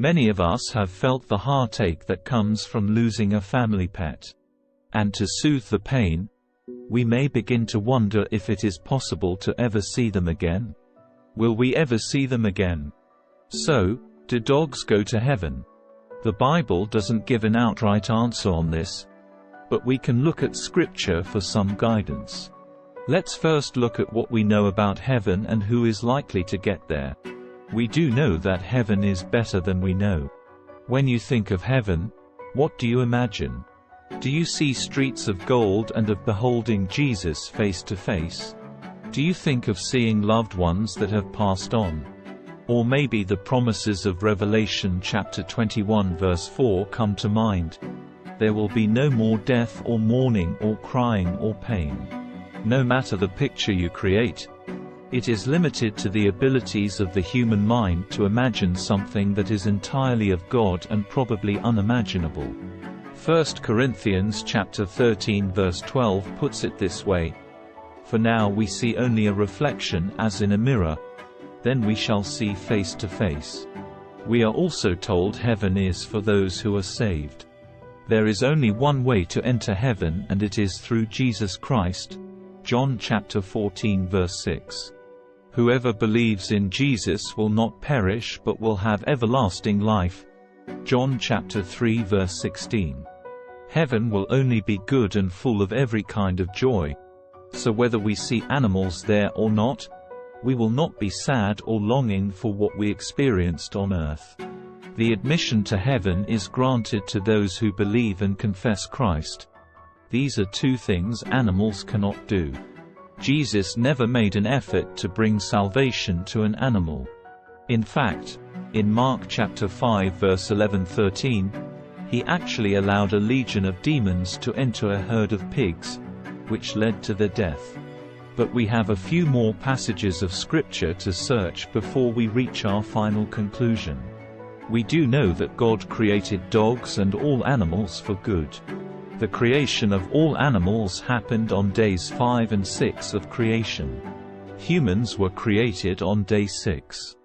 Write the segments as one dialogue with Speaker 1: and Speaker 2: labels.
Speaker 1: Many of us have felt the heartache that comes from losing a family pet. And to soothe the pain, we may begin to wonder if it is possible to ever see them again. Will we ever see them again? So, do dogs go to heaven? The Bible doesn't give an outright answer on this, but we can look at Scripture for some guidance. Let's first look at what we know about heaven and who is likely to get there. We do know that heaven is better than we know. When you think of heaven, what do you imagine? Do you see streets of gold and of beholding Jesus face to face? Do you think of seeing loved ones that have passed on? Or maybe the promises of Revelation chapter 21 verse 4 come to mind. There will be no more death or mourning or crying or pain. No matter the picture you create, it is limited to the abilities of the human mind to imagine something that is entirely of God and probably unimaginable. 1 Corinthians chapter 13 verse 12 puts it this way: "For now we see only a reflection as in a mirror, then we shall see face to face." We are also told heaven is for those who are saved. There is only one way to enter heaven, and it is through Jesus Christ. John chapter 14 verse 6. Whoever believes in Jesus will not perish but will have everlasting life. John chapter 3 verse 16. Heaven will only be good and full of every kind of joy. So whether we see animals there or not, we will not be sad or longing for what we experienced on earth. The admission to heaven is granted to those who believe and confess Christ. These are two things animals cannot do. Jesus never made an effort to bring salvation to an animal. In fact, in Mark chapter 5 verse 11-13, he actually allowed a legion of demons to enter a herd of pigs, which led to their death. But we have a few more passages of Scripture to search before we reach our final conclusion. We do know that God created dogs and all animals for good. The creation of all animals happened on days 5 and 6 of creation. Humans were created on day 6.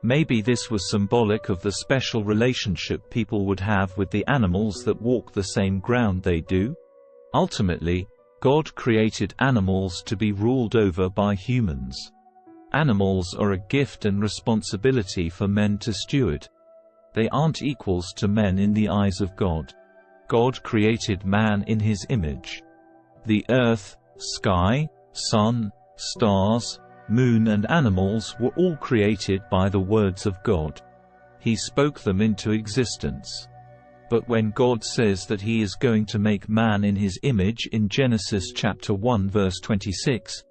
Speaker 1: Maybe this was symbolic of the special relationship people would have with the animals that walk the same ground they do. Ultimately, God created animals to be ruled over by humans. Animals are a gift and responsibility for men to steward. They aren't equals to men in the eyes of God. God created man in his image. The earth, sky, sun, stars, moon and animals were all created by the words of God. He spoke them into existence. But when God says that he is going to make man in his image in Genesis chapter 1 verse 26,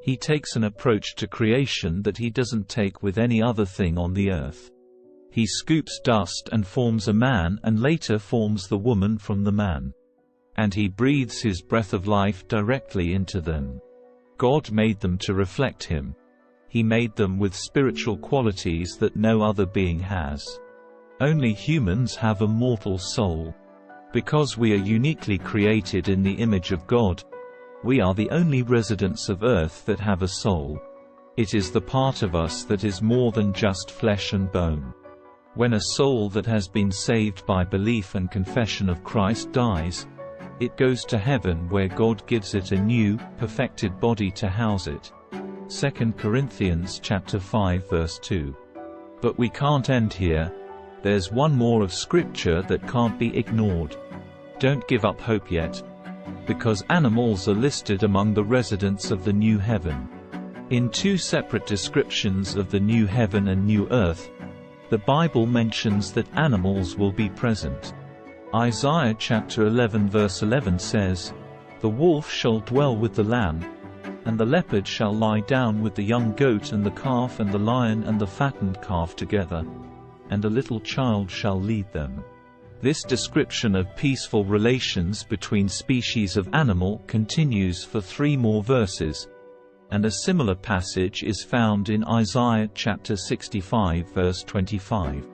Speaker 1: he takes an approach to creation that he doesn't take with any other thing on the earth. He scoops dust and forms a man, and later forms the woman from the man. And he breathes his breath of life directly into them. God made them to reflect him. He made them with spiritual qualities that no other being has. Only humans have a mortal soul. Because we are uniquely created in the image of God, we are the only residents of earth that have a soul. It is the part of us that is more than just flesh and bone. When a soul that has been saved by belief and confession of Christ dies, it goes to heaven where God gives it a new, perfected body to house it. 2 Corinthians chapter 5 verse 2. But we can't end here. There's one more of Scripture that can't be ignored. Don't give up hope yet. Because animals are listed among the residents of the new heaven. In two separate descriptions of the new heaven and new earth, the Bible mentions that animals will be present. Isaiah chapter 11 verse 11 says, "The wolf shall dwell with the lamb, and the leopard shall lie down with the young goat and the calf and the lion and the fattened calf together, and a little child shall lead them." This description of peaceful relations between species of animal continues for 3 more verses, and a similar passage is found in Isaiah chapter 65 verse 25.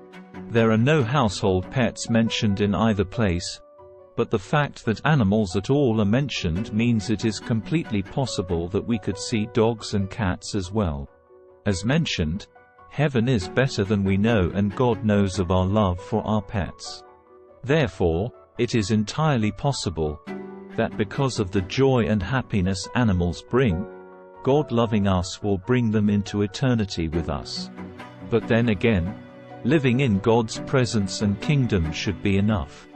Speaker 1: There are no household pets mentioned in either place, but the fact that animals at all are mentioned means it is completely possible that we could see dogs and cats as well. As mentioned, Heaven is better than we know, and God knows of our love for our pets. Therefore, it is entirely possible that because of the joy and happiness animals bring, God loving us will bring them into eternity with us. But then again, living in God's presence and kingdom should be enough.